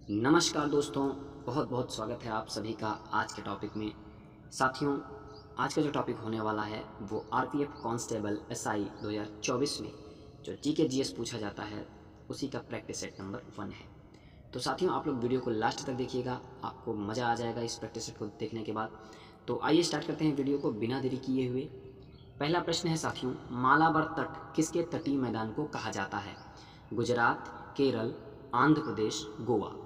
नमस्कार दोस्तों, बहुत बहुत स्वागत है आप सभी का आज के टॉपिक में। साथियों, आज का जो टॉपिक होने वाला है वो आरपीएफ कांस्टेबल एसआई 2024 में जो जीके जीएस पूछा जाता है उसी का प्रैक्टिस सेट नंबर 1 है। तो साथियों, आप लोग वीडियो को लास्ट तक देखिएगा, आपको मज़ा आ जाएगा इस प्रैक्टिस सेट को देखने के बाद। तो आइए स्टार्ट करते हैं वीडियो को बिना देरी किए हुए। पहला प्रश्न है साथियों, मालाबार तट किसके तटीय मैदान को कहा जाता है? गुजरात, केरल, आंध्र प्रदेश, गोवा।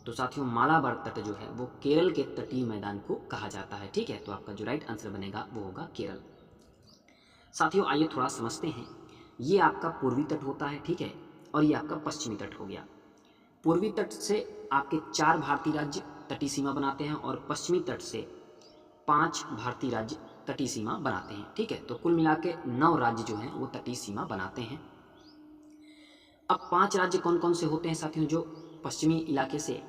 तो साथियों, मालाबार तट जो है वो केरल के तटीय मैदान को कहा जाता है। ठीक है, तो आपका जो राइट आंसर बनेगा वो होगा केरल। साथियों, आइए थोड़ा समझते हैं। ये आपका पूर्वी तट होता है, ठीक है, और ये आपका पश्चिमी तट हो गया। पूर्वी तट से आपके 4 भारतीय राज्य तटीय सीमा बनाते हैं और पश्चिमी तट से 5 भारतीय राज्य तटीय सीमा बनाते हैं। ठीक है, तो कुल मिला के 9 राज्य जो हैं वो तटीय सीमा बनाते हैं। अब 5 राज्य कौन कौन से होते हैं साथियों जो पश्चिमी इलाके से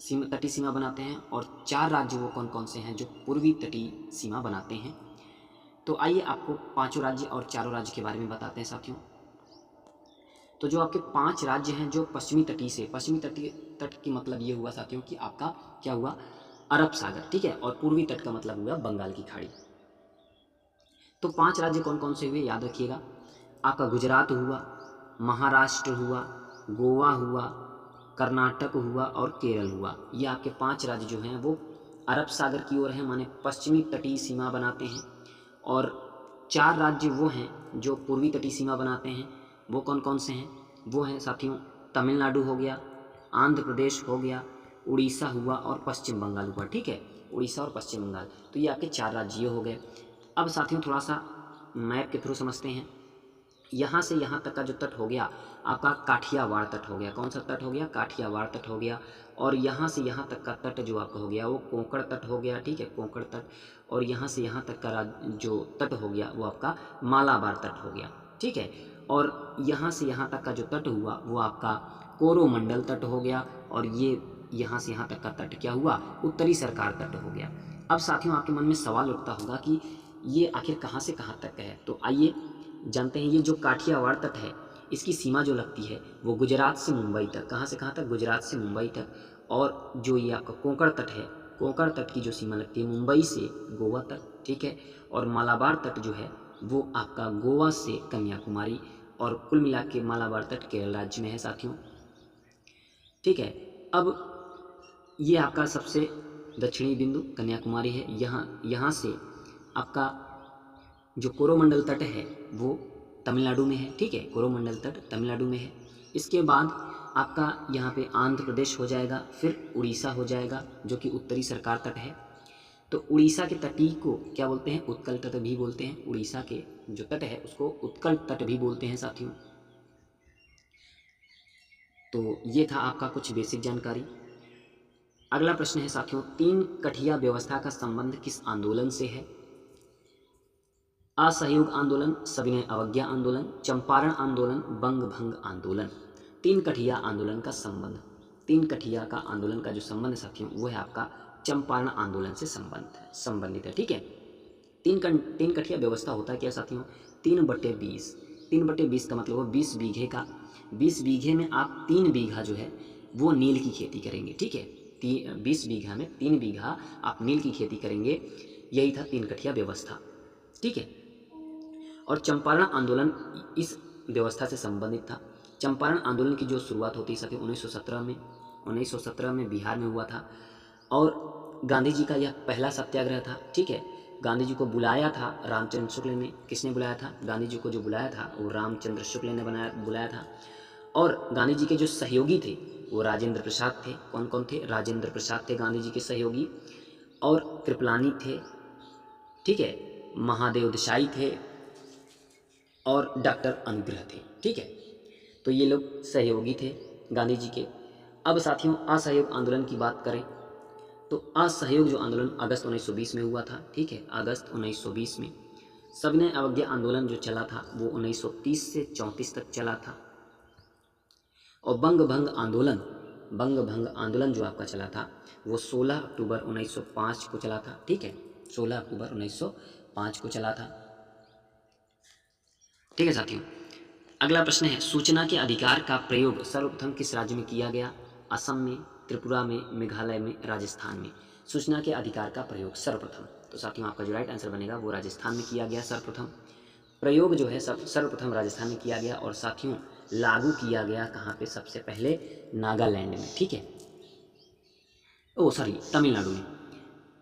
तटीय सीमा बनाते हैं, और 4 राज्य वो कौन कौन से हैं जो पूर्वी तटीय सीमा बनाते हैं। तो आइए आपको पांचों राज्य और चारों राज्य के बारे में बताते हैं साथियों। तो जो आपके 5 राज्य हैं जो पश्चिमी तटीय तट की मतलब ये हुआ साथियों कि आपका क्या हुआ, अरब सागर, ठीक है, और पूर्वी तट का मतलब हुआ बंगाल की खाड़ी। तो 5 राज्य कौन कौन से हुए याद रखिएगा। आपका गुजरात हुआ, महाराष्ट्र हुआ, गोवा हुआ, कर्नाटक हुआ और केरल हुआ। ये आपके 5 राज्य जो हैं वो अरब सागर की ओर हैं, माने पश्चिमी तटीय सीमा बनाते हैं। और 4 राज्य वो हैं जो पूर्वी तटीय सीमा बनाते हैं। वो कौन कौन से हैं? वो हैं साथियों, तमिलनाडु हो गया, आंध्र प्रदेश हो गया, उड़ीसा हुआ और पश्चिम बंगाल हुआ। ठीक है, उड़ीसा और पश्चिम बंगाल, तो ये आपके 4 राज्य हो गए। अब साथियों थोड़ा सा मैप के थ्रू समझते हैं। यहाँ से यहाँ तक का जो तट हो गया आपका काठियावाड़ तट हो गया। कौन सा तट हो गया? काठियावाड़ तट हो गया। और यहाँ से यहाँ तक का तट जो आपका हो गया वो कोंकण तट हो गया। ठीक है, कोंकण तट। और यहाँ से यहाँ तक का जो तट हो गया वो आपका मालाबार तट हो गया। ठीक है, और यहाँ से यहाँ तक का जो तट हुआ वो आपका कोरोमंडल तट हो गया। और ये यहाँ से यहाँ तक का तट क्या हुआ? उत्तरी सरकार तट हो गया। अब साथियों आपके मन में सवाल उठता होगा कि ये आखिर कहाँ से कहाँ तक है। तो आइए जानते हैं। ये जो काठियावाड़ तट है इसकी सीमा जो लगती है वो गुजरात से मुंबई तक। कहाँ से कहाँ तक? गुजरात से मुंबई तक। और जो ये आपका कोंकण तट है, कोंकण तट की जो सीमा लगती है मुंबई से गोवा तक। ठीक है, और मालाबार तट जो है वो आपका गोवा से कन्याकुमारी। और कुल मिला के मालाबार तट केरल राज्य में है साथियों। ठीक है, अब ये आपका सबसे दक्षिणी बिंदु कन्याकुमारी है। यहाँ से आपका जो कोरोमंडल तट है वो तमिलनाडु में है। ठीक है, कोरोमंडल तट तमिलनाडु में है। इसके बाद आपका यहाँ पे आंध्र प्रदेश हो जाएगा, फिर उड़ीसा हो जाएगा जो कि उत्तरी सरकार तट है। तो उड़ीसा के तटीय को क्या बोलते हैं? उत्कल तट भी बोलते हैं। उड़ीसा के जो तट है उसको उत्कल तट भी बोलते हैं साथियों। तो ये था आपका कुछ बेसिक जानकारी। अगला प्रश्न है साथियों, 3 कठिया व्यवस्था का संबंध किस आंदोलन से है? असहयोग आंदोलन, सविनय अवज्ञा आंदोलन, चंपारण आंदोलन, बंग भंग आंदोलन। 3 कठिया आंदोलन का संबंध, 3 कठिया का आंदोलन का जो संबंध है साथियों वो है आपका चंपारण आंदोलन से संबंधित है। ठीक है, 3 कठिया व्यवस्था होता है क्या साथियों? 3/20। 3/20 का मतलब वो 20 बीघे का, 20 बीघे में आप 3 बीघा जो है वो नील की खेती करेंगे। ठीक है, 20 बीघा में 3 बीघा आप नील की खेती करेंगे। यही था 3 कठिया व्यवस्था। ठीक है, और चंपारण आंदोलन इस व्यवस्था से संबंधित था। चंपारण आंदोलन की जो शुरुआत होती है 1917 में बिहार में हुआ था। और गांधी जी का यह पहला सत्याग्रह था। ठीक है, गांधी जी को बुलाया था रामचंद्र शुक्ल ने। किसने बुलाया था? गांधी जी को जो बुलाया था वो रामचंद्र शुक्ल ने बुलाया था। और गांधी जी के जो सहयोगी थे वो राजेंद्र प्रसाद थे। कौन कौन थे? राजेंद्र प्रसाद थे गांधी जी के सहयोगी, और कृपलानी थे। ठीक है, महादेव देसाई थे और डॉक्टर अनुग्रह थे। ठीक है, तो ये लोग सहयोगी थे गांधी जी के। अब साथियों असहयोग आंदोलन की बात करें तो असहयोग जो आंदोलन अगस्त 1920 में हुआ था। ठीक है, अगस्त 1920 में। सविनय अवज्ञा आंदोलन जो चला था वो 1930 से 34 तक चला था। और बंग भंग आंदोलन जो आपका चला था वो 16 अक्टूबर 1905 को चला था। ठीक है, 16 अक्टूबर 1905 को चला था। ठीक है साथियों, अगला प्रश्न है, सूचना के अधिकार का प्रयोग सर्वप्रथम किस राज्य में किया गया? असम में, त्रिपुरा में, मेघालय में, राजस्थान में सूचना के अधिकार का प्रयोग सर्वप्रथम। तो साथियों आपका जो राइट आंसर बनेगा वो राजस्थान में किया गया सर्वप्रथम। प्रयोग जो है सर्वप्रथम राजस्थान में किया गया, और साथियों लागू किया गया कहाँ पे? सबसे पहले नागालैंड में, ठीक है, ओ सॉरी तमिलनाडु में।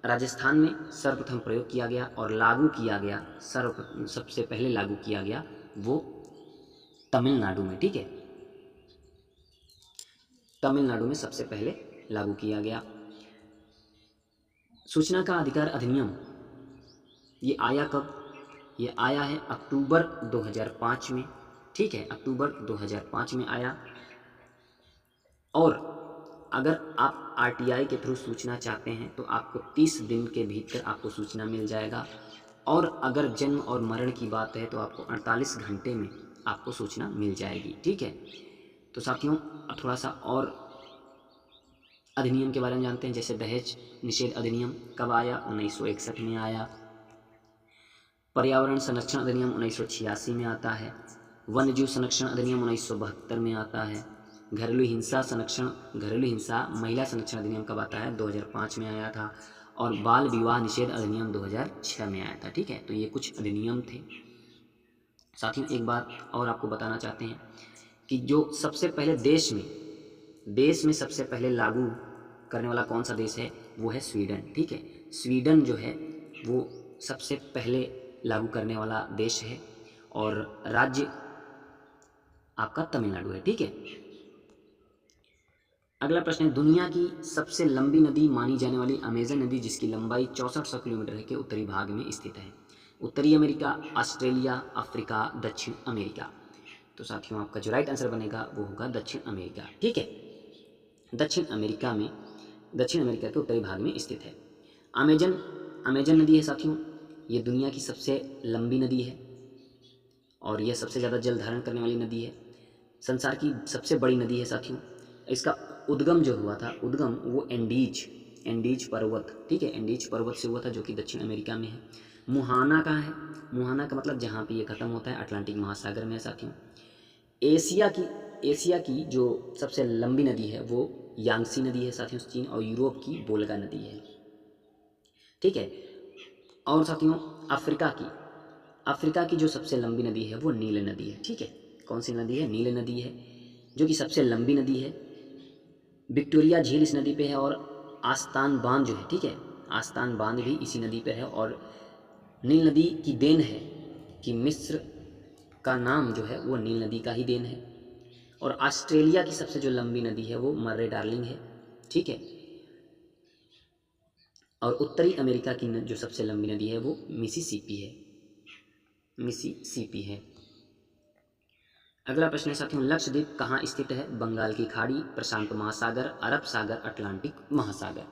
राजस्थान में सर्वप्रथम प्रयोग किया गया और लागू किया गया सबसे पहले लागू किया गया वो तमिलनाडु में, ठीक है, तमिलनाडु में सबसे पहले लागू किया गया। सूचना का अधिकार अधिनियम ये आया कब? ये आया है अक्टूबर 2005 में, ठीक है, अक्टूबर 2005 में आया। और अगर आप आरटीआई के थ्रू सूचना चाहते हैं तो आपको 30 दिन के भीतर आपको सूचना मिल जाएगा, और अगर जन्म और मरण की बात है तो आपको 48 घंटे में आपको सूचना मिल जाएगी, ठीक है। तो साथियों अब थोड़ा सा और अधिनियम के बारे में जानते हैं। जैसे दहेज निषेध अधिनियम कब आया? 1961 में आया। पर्यावरण संरक्षण अधिनियम 1986 में आता है। वन्य जीव संरक्षण अधिनियम 1972 में आता है। घरेलू हिंसा महिला संरक्षण अधिनियम कब आता है? 2005 में आया था। और बाल विवाह निषेध अधिनियम 2006 में आया था, ठीक है। तो ये कुछ अधिनियम थे। साथियों एक बात और आपको बताना चाहते हैं कि जो सबसे पहले देश में सबसे पहले लागू करने वाला कौन सा देश है? वो है स्वीडन, ठीक है। स्वीडन जो है वो सबसे पहले लागू करने वाला देश है, और राज्य आपका तमिलनाडु है, ठीक है। अगला प्रश्न है, दुनिया की सबसे लंबी नदी मानी जाने वाली अमेजन नदी जिसकी लंबाई 6400 किलोमीटर है के उत्तरी भाग में स्थित है? उत्तरी अमेरिका, ऑस्ट्रेलिया, अफ्रीका, दक्षिण अमेरिका। तो साथियों आपका जो राइट आंसर बनेगा वो होगा दक्षिण अमेरिका, ठीक है। दक्षिण अमेरिका के उत्तरी भाग में स्थित है। अमेजन नदी है साथियों, ये दुनिया की सबसे लंबी नदी है और यह सबसे ज़्यादा जल धारण करने वाली नदी है। संसार की सबसे बड़ी नदी है साथियों। इसका उद्गम जो हुआ था, वो एंडीज पर्वत, ठीक है, एंडीज पर्वत से हुआ था जो कि दक्षिण अमेरिका में है। मुहाना कहाँ है? मुहाना का मतलब जहाँ पे ये ख़त्म होता है अटलांटिक महासागर में है साथियों। एशिया की जो सबसे लंबी नदी है वो यांगसी नदी है साथियों, चीन, और यूरोप की वोल्गा नदी है, ठीक है। और साथियों अफ्रीका की जो सबसे लंबी नदी है वो नील नदी है, ठीक है। कौन सी नदी है? नील नदी है, जो कि सबसे लंबी नदी है। विक्टोरिया झील इस नदी पे है, और आस्तान बांध जो है, ठीक है, आस्तान बांध भी इसी नदी पे है। और नील नदी की देन है कि मिस्र का नाम जो है वो नील नदी का ही देन है। और ऑस्ट्रेलिया की सबसे जो लंबी नदी है वो मर्रे डार्लिंग है, ठीक है। और उत्तरी अमेरिका की जो सबसे लंबी नदी है वो मिसिसिपी है। अगला प्रश्न है साथियों, लक्षद्वीप कहाँ स्थित है? बंगाल की खाड़ी, प्रशांत महासागर, अरब सागर, अटलांटिक महासागर।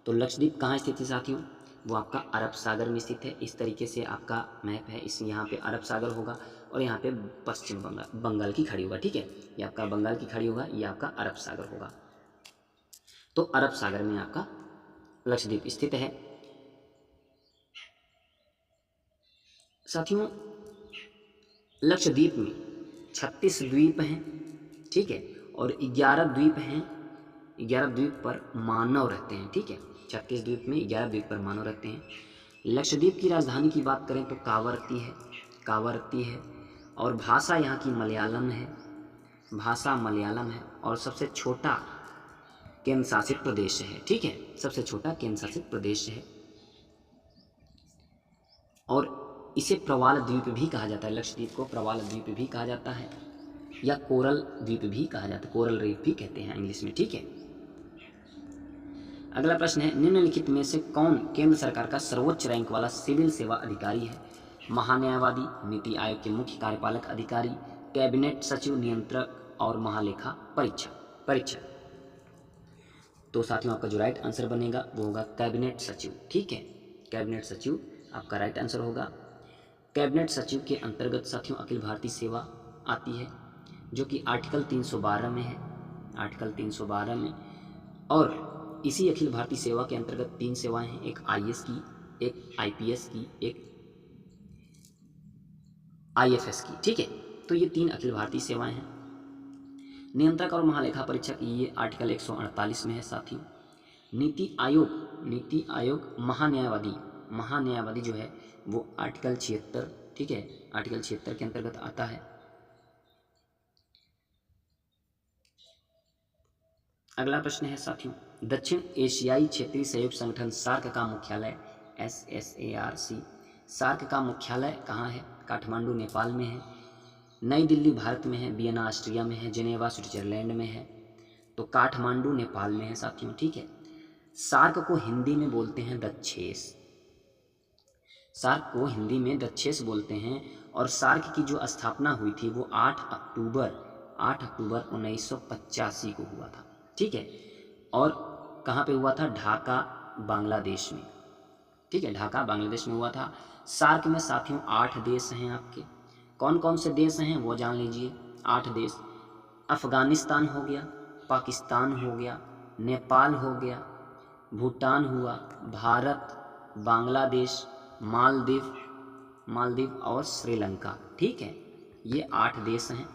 तो लक्षद्वीप कहाँ स्थित है साथियों? वो आपका अरब सागर में स्थित है। इस तरीके से आपका मैप है, इस यहाँ पे अरब सागर होगा और यहाँ पे पश्चिम बंगाल की खाड़ी होगा, ठीक है। ये आपका बंगाल की खाड़ी होगा, ये आपका अरब सागर होगा। तो अरब सागर में आपका लक्षद्वीप स्थित है। साथियों लक्षद्वीप में 36 द्वीप हैं, ठीक है, और 11 द्वीप हैं। 11 द्वीप पर मानव रहते हैं, ठीक है। 36 द्वीप में 11 द्वीप पर मानव रहते हैं। लक्षद्वीप की राजधानी की बात करें तो कावरत्ती है। और भाषा यहाँ की मलयालम है। और सबसे छोटा केंद्र शासित प्रदेश है, ठीक है, सबसे छोटा केंद्र शासित प्रदेश है। और इसे प्रवाल द्वीप भी कहा जाता है। लक्षद्वीप को प्रवाल द्वीप भी कहा जाता है, या कोरल द्वीप भी कहा जाता है, कोरल रीफ भी कहते हैं इंग्लिश में, ठीक है। अगला प्रश्न है, निम्नलिखित में से कौन केंद्र सरकार का सर्वोच्च रैंक वाला सिविल सेवा अधिकारी है? महान्यायवादी, नीति आयोग के मुख्य कार्यपालक अधिकारी, कैबिनेट सचिव, नियंत्रक, और महालेखा परीक्षक। तो साथियों आपका जो राइट आंसर बनेगा वो होगा कैबिनेट सचिव, ठीक है। कैबिनेट सचिव आपका राइट आंसर होगा। कैबिनेट सचिव के अंतर्गत साथियों अखिल भारतीय सेवा आती है, जो कि आर्टिकल 312 में है, आर्टिकल 312 में। और इसी अखिल भारतीय सेवा के अंतर्गत 3 सेवाएं हैं, एक आईएएस की, एक आईपीएस की, एक आईएफएस की, ठीक है। तो ये 3 अखिल भारतीय सेवाएं हैं। नियंत्रक और महालेखा परीक्षक ये आर्टिकल 148 में है साथियों। नीति आयोग महान्यायवादी जो है वो आर्टिकल 76, ठीक है, आर्टिकल 76 के अंतर्गत आता है। अगला प्रश्न है साथियों, दक्षिण एशियाई क्षेत्रीय सहयोग संगठन सार्क का मुख्यालय SAARC, सार्क का मुख्यालय कहाँ है? काठमांडू नेपाल में है, नई दिल्ली भारत में है, वियना ऑस्ट्रिया में है, जेनेवा स्विट्जरलैंड में है। तो काठमांडू नेपाल में है साथियों, ठीक है। सार्क को हिंदी में बोलते हैं दक्षेस, सार्क को हिंदी में दक्षेस बोलते हैं। और सार्क की जो स्थापना हुई थी वो 8 अक्टूबर 1985 को हुआ था, ठीक है। और कहाँ पे हुआ था? ढाका बांग्लादेश में, ठीक है, ढाका बांग्लादेश में हुआ था। सार्क में साथियों 8 देश हैं आपके। कौन कौन से देश हैं वो जान लीजिए। 8 देश, अफगानिस्तान हो गया, पाकिस्तान हो गया, नेपाल हो गया, भूटान हुआ, भारत, बांग्लादेश, मालदीव और श्रीलंका, ठीक है। ये 8 देश हैं।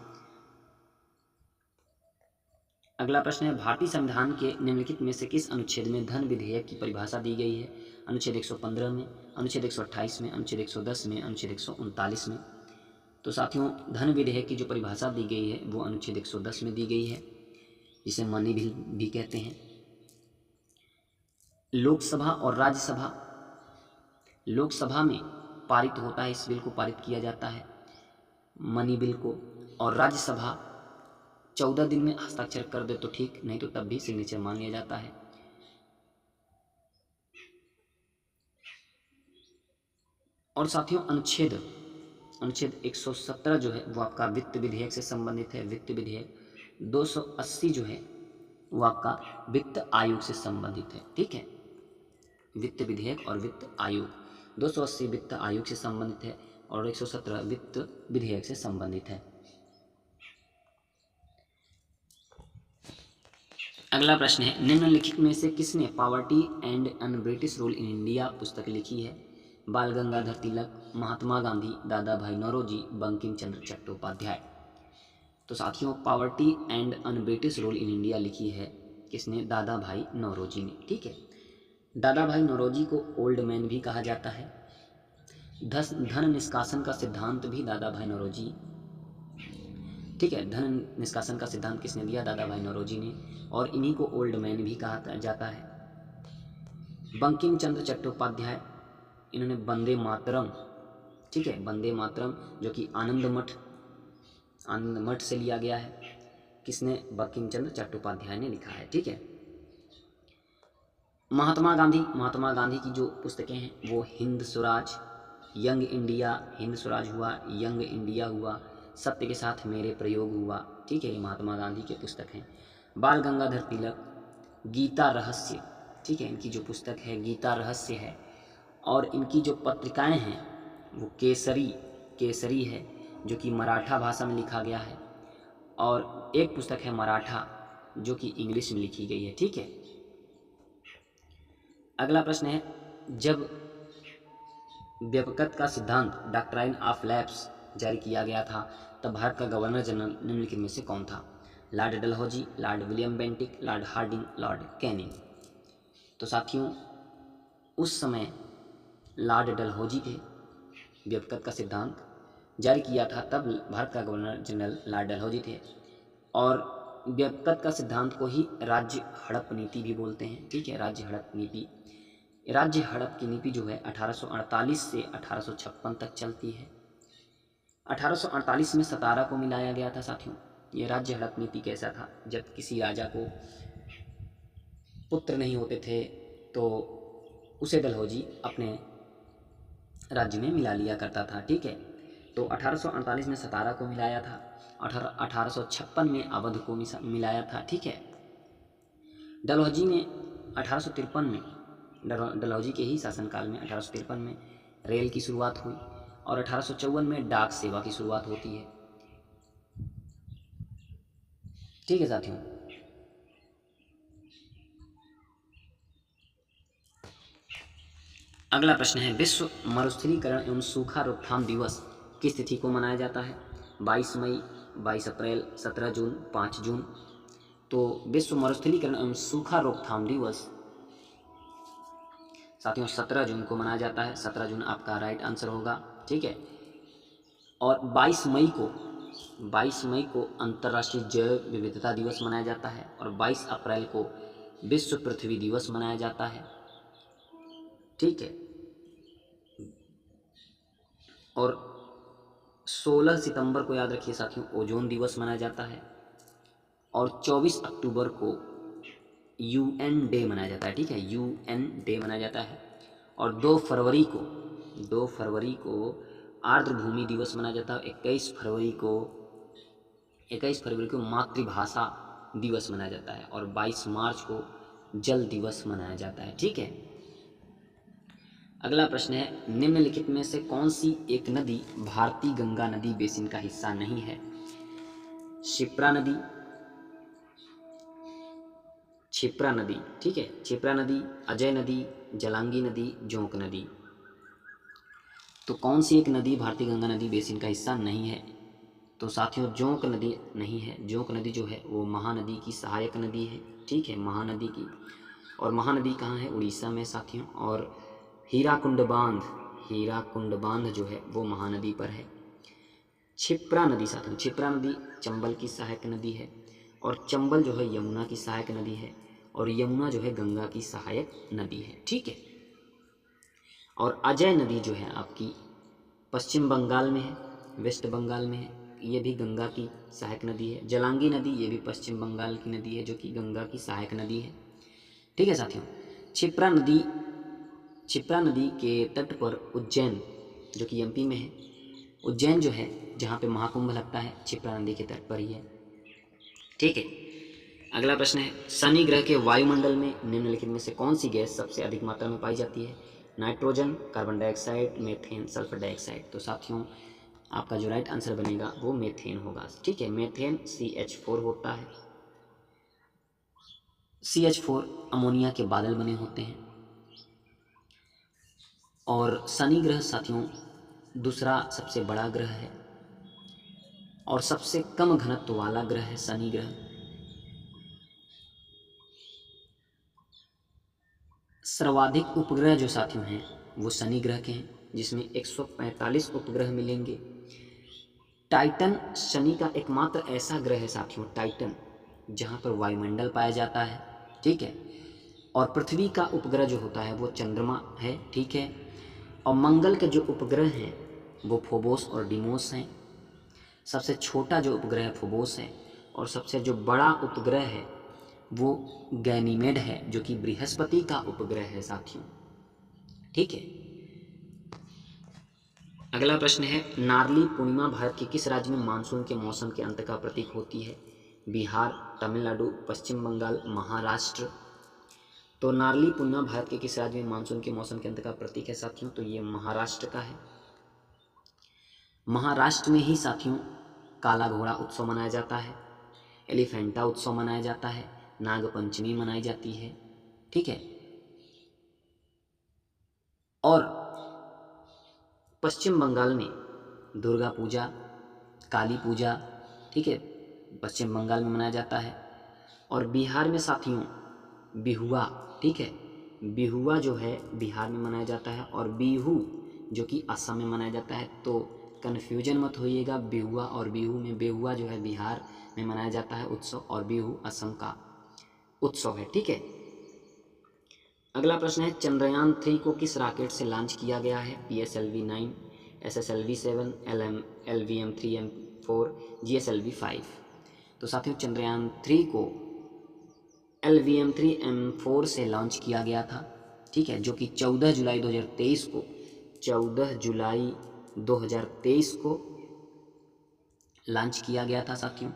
अगला प्रश्न है, भारतीय संविधान के निम्नलिखित में से किस अनुच्छेद में धन विधेयक की परिभाषा दी गई है? अनुच्छेद 115 में, अनुच्छेद 128 में, अनुच्छेद 110 में, अनुच्छेद 139 में। तो साथियों धन विधेयक की जो परिभाषा दी गई है वो अनुच्छेद 110 में दी गई है, जिसे मनी बिल भी कहते हैं। लोकसभा और राज्यसभा, लोकसभा में पारित होता है, इस बिल को पारित किया जाता है मनी बिल को, और राज्यसभा 14 दिन में हस्ताक्षर कर दे तो ठीक, नहीं तो तब भी सिग्नेचर मान लिया जाता है। और साथियों अनुच्छेद 117 जो है वो आपका वित्त विधेयक से संबंधित है। वित्त विधेयक 280 जो है वो आपका वित्त आयोग से संबंधित है, ठीक है। वित्त विधेयक और वित्त आयोग 280 वित्त आयोग से संबंधित है और 117 वित्त विधेयक से संबंधित है। अगला प्रश्न है, निम्नलिखित में से किसने poverty and un British rule in India पुस्तक लिखी है? बाल गंगाधर तिलक, महात्मा गांधी, दादा भाई नौरोजी, बंकिम चंद्र चट्टोपाध्याय। तो साथियों poverty and un British rule in India लिखी है किसने? दादा भाई नौरोजी ने, ठीक है। दादा भाई नौरोजी को ओल्ड मैन भी कहा जाता है। धन निष्कासन का सिद्धांत भी दादा भाई नौरोजी, ठीक है, धन निष्कासन का सिद्धांत किसने दिया? दादा भाई नौरोजी ने, और इन्हीं को ओल्ड मैन भी कहा जाता है। बंकिम चंद्र चट्टोपाध्याय, इन्होंने वंदे मातरम, ठीक है, वंदे मातरम जो कि आनंद मठ से लिया गया है, किसने? बंकिम चंद्र चट्टोपाध्याय ने लिखा है, ठीक है। महात्मा गांधी की जो पुस्तकें हैं वो हिंद स्वराज, यंग इंडिया, हिंद स्वराज हुआ, यंग इंडिया हुआ, सत्य के साथ मेरे प्रयोग हुआ, ठीक है, ये महात्मा गांधी के पुस्तक हैं। बाल गंगाधर तिलक, गीता रहस्य, ठीक है, इनकी जो पुस्तक है गीता रहस्य है, और इनकी जो पत्रिकाएं हैं वो केसरी है जो कि मराठा भाषा में लिखा गया है, और एक पुस्तक है मराठा जो कि इंग्लिश में लिखी गई है, ठीक है। अगला प्रश्न है, जब व्यापकता का सिद्धांत डॉक्ट्राइन ऑफ लैप्स जारी किया गया था तब भारत का गवर्नर जनरल निम्नलिखित में से कौन था? Lord Dalhousie, Lord William Bentinck, Lord Hardinge, Lord Canning. तो साथियों उस समय लॉर्ड डलहौजी थे, व्यापकता का सिद्धांत जारी किया था तब भारत का गवर्नर जनरल लॉर्ड डलहौजी थे, और व्यापकता का सिद्धांत को ही राज्य हड़प नीति भी बोलते हैं, ठीक है, राज्य हड़प नीति। राज्य हड़प की नीति जो है 1848 से 1856 तक चलती है। 1848 में सतारा को मिलाया गया था साथियों। ये राज्य हड़प नीति कैसा था? जब किसी राजा को पुत्र नहीं होते थे तो उसे डलहौजी अपने राज्य में मिला लिया करता था, ठीक है। तो 1848 में सतारा को मिलाया था, 1856 में अवध को मिलाया था, ठीक है। डलहौजी ने 1853 में, डलहौजी के ही शासनकाल में 1853 में रेल की शुरुआत हुई, और 1854 में डाक सेवा की शुरुआत होती है, ठीक है साथियों। अगला प्रश्न है, विश्व मरुस्थलीकरण एवं सूखा रोकथाम दिवस किस तिथि को मनाया जाता है? 22 मई, 22 अप्रैल, 17 जून, 5 जून। तो विश्व मरुस्थलीकरण एवं सूखा रोकथाम दिवस साथियों 17 जून को मनाया जाता है। 17 जून आपका राइट आंसर होगा, ठीक है। और 22 मई को अंतर्राष्ट्रीय जैव विविधता दिवस मनाया जाता है। और 22 अप्रैल को विश्व पृथ्वी दिवस मनाया जाता है, ठीक है। और 16 सितंबर को याद रखिए साथियों, ओजोन दिवस मनाया जाता है। और 24 अक्टूबर को यूएन डे मनाया जाता है, ठीक है, यूएन डे मनाया जाता है। और 2 फरवरी को आर्द्र भूमि दिवस मनाया जाता है। 21 फरवरी को मातृभाषा दिवस मनाया जाता है। और 22 मार्च को जल दिवस मनाया जाता है, ठीक है। अगला प्रश्न है, निम्नलिखित में से कौन सी एक नदी भारतीय गंगा नदी बेसिन का हिस्सा नहीं है? क्षिप्रा नदी, ठीक है, क्षिप्रा नदी, अजय नदी, जलांगी नदी, जोंक नदी। तो कौन सी एक नदी भारतीय गंगा नदी बेसिन का हिस्सा नहीं है? तो साथियों जोंक नदी नहीं है। जोंक नदी जो है वो महानदी की सहायक नदी है, ठीक है, महानदी की। और महानदी कहाँ है? उड़ीसा में साथियों। और हीराकुंड बांध जो है वो महानदी पर है। क्षिप्रा नदी साथियों, क्षिप्रा नदी चंबल की सहायक नदी है। और चंबल जो है यमुना की सहायक नदी है। और यमुना जो है गंगा की सहायक नदी है, ठीक है। और अजय नदी जो है आपकी पश्चिम बंगाल में है, वेस्ट बंगाल में है, ये भी गंगा की सहायक नदी है। जलांगी नदी ये भी पश्चिम बंगाल की नदी है जो कि गंगा की सहायक नदी है, ठीक है साथियों। क्षिप्रा नदी के तट पर उज्जैन जो कि एमपी में है, उज्जैन जो है जहाँ पे महाकुंभ लगता है, क्षिप्रा नदी के तट पर ही है, ठीक है। अगला प्रश्न है, शनि ग्रह के वायुमंडल में निम्नलिखित में से कौन सी गैस सबसे अधिक मात्रा में पाई जाती है? Nitrogen, carbon dioxide, methane, sulphur dioxide. तो साथियों आपका जो राइट आंसर बनेगा वो मीथेन होगा, ठीक है। मीथेन CH4 होता है। CH4 अमोनिया के बादल बने होते हैं। और शनि ग्रह साथियों दूसरा सबसे बड़ा ग्रह है और सबसे कम घनत्व वाला ग्रह है शनि ग्रह। सर्वाधिक उपग्रह जो साथियों हैं वो शनि ग्रह के हैं, जिसमें 145 उपग्रह मिलेंगे। टाइटन शनि का एकमात्र ऐसा ग्रह है साथियों, टाइटन, जहाँ पर वायुमंडल पाया जाता है, ठीक है। और पृथ्वी का उपग्रह जो होता है वो चंद्रमा है, ठीक है। और मंगल के जो उपग्रह हैं वो फोबोस और डिमोस हैं। सबसे छोटा जो उपग्रह है फोबोस है। और सबसे जो बड़ा उपग्रह है वो गैनीमेड है जो कि बृहस्पति का उपग्रह है साथियों, ठीक है। अगला प्रश्न है, नारली पूर्णिमा भारत के किस राज्य में मानसून के मौसम के अंत का प्रतीक होती है? बिहार, तमिलनाडु, पश्चिम बंगाल, महाराष्ट्र। तो नारली पूर्णिमा भारत के किस राज्य में मानसून के मौसम के अंत का प्रतीक है साथियों? तो ये महाराष्ट्र का है। महाराष्ट्र में ही साथियों काला घोड़ा उत्सव मनाया जाता है, एलिफेंटा उत्सव मनाया जाता है, नागपंचमी मनाई जाती है, ठीक है। और पश्चिम बंगाल में दुर्गा पूजा, काली पूजा, ठीक है, पश्चिम बंगाल में मनाया जाता है। और बिहार में साथियों बिहुआ, ठीक है, बिहुआ जो है बिहार में मनाया जाता है। और बिहू जो कि असम में मनाया जाता है। तो कन्फ्यूजन मत होइएगा बिहुआ और बिहू में। बिहुआ जो है बिहार में मनाया जाता है उत्सव और बिहू असम का उत्सव है, ठीक है। अगला प्रश्न है, चंद्रयान 3 को किस रॉकेट से लॉन्च किया गया है? PSLV-9, SSLV-7, LVM-3, M4, GSLV-5। तो साथियों चंद्रयान 3 को LVM-3 M4 से लॉन्च किया गया था, ठीक है, जो कि 14 जुलाई 2023 को लॉन्च किया गया था साथियों।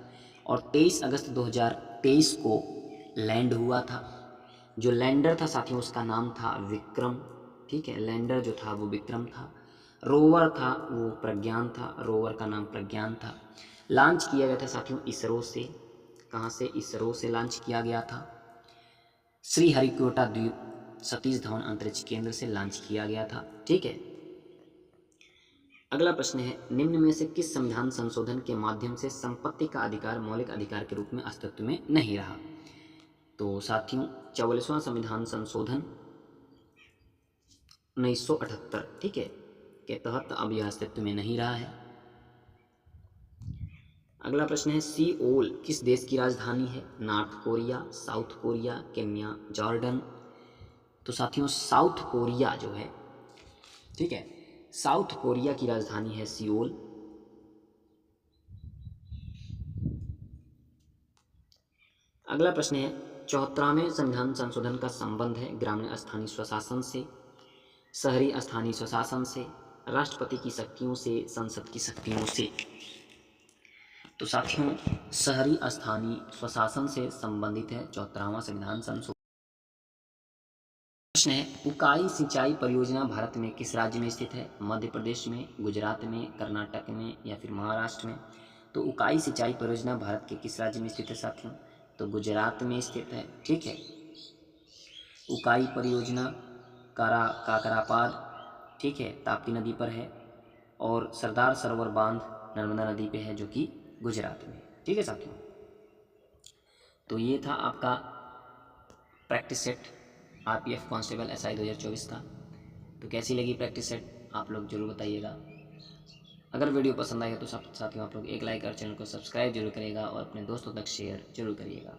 और 23 अगस्त 2023 को लैंड हुआ था। जो लैंडर था साथियों उसका नाम था विक्रम, ठीक है, लैंडर जो था वो विक्रम था। रोवर था वो प्रज्ञान था, रोवर का नाम प्रज्ञान था। लॉन्च किया गया था साथियों इसरो से। कहाँ से? इसरो से लॉन्च किया गया था। श्रीहरिकोटा द्वीप सतीश धवन अंतरिक्ष केंद्र से लॉन्च किया गया था, ठीक है। अगला प्रश्न है, निम्न में से किस संविधान संशोधन के माध्यम से संपत्ति का अधिकार मौलिक अधिकार के रूप में अस्तित्व में नहीं रहा? तो साथियों 44वां संविधान संशोधन 1978, ठीक है, के तहत अब यह अस्तित्व में नहीं रहा है। अगला प्रश्न है, सियोल किस देश की राजधानी है? North Korea, south Korea, Kenya, Jordan? तो साथियों साउथ कोरिया जो है, ठीक है, साउथ कोरिया की राजधानी है सियोल। अगला प्रश्न है, 74वें संविधान संशोधन का संबंध है ग्रामीण स्थानीय स्वशासन से, शहरी स्थानीय स्वशासन से, राष्ट्रपति की शक्तियों से, संसद की शक्तियों से? तो साथियों शहरी स्थानीय स्वशासन से संबंधित है 74वां संविधान संशोधन। प्रश्न है, उकाई सिंचाई परियोजना भारत में किस राज्य में स्थित है? मध्य प्रदेश में, गुजरात में, कर्नाटक में या फिर महाराष्ट्र में? तो उकाई सिंचाई परियोजना भारत के किस राज्य में स्थित है साथियों? तो गुजरात में स्थित है, ठीक है। उकाई परियोजना काकरापाद, ठीक है, ताप्ती नदी पर है, और सरदार सरोवर बांध नर्मदा नदी पे है जो कि गुजरात में, ठीक है साथियों। तो ये था आपका practice set RPF constable SI 2024 का। तो कैसी लगी प्रैक्टिस सेट आप लोग जरूर बताइएगा। अगर वीडियो पसंद आए तो साथियों आप लोग एक लाइक और चैनल को सब्सक्राइब जरूर करिएगा और अपने दोस्तों तक शेयर जरूर करिएगा।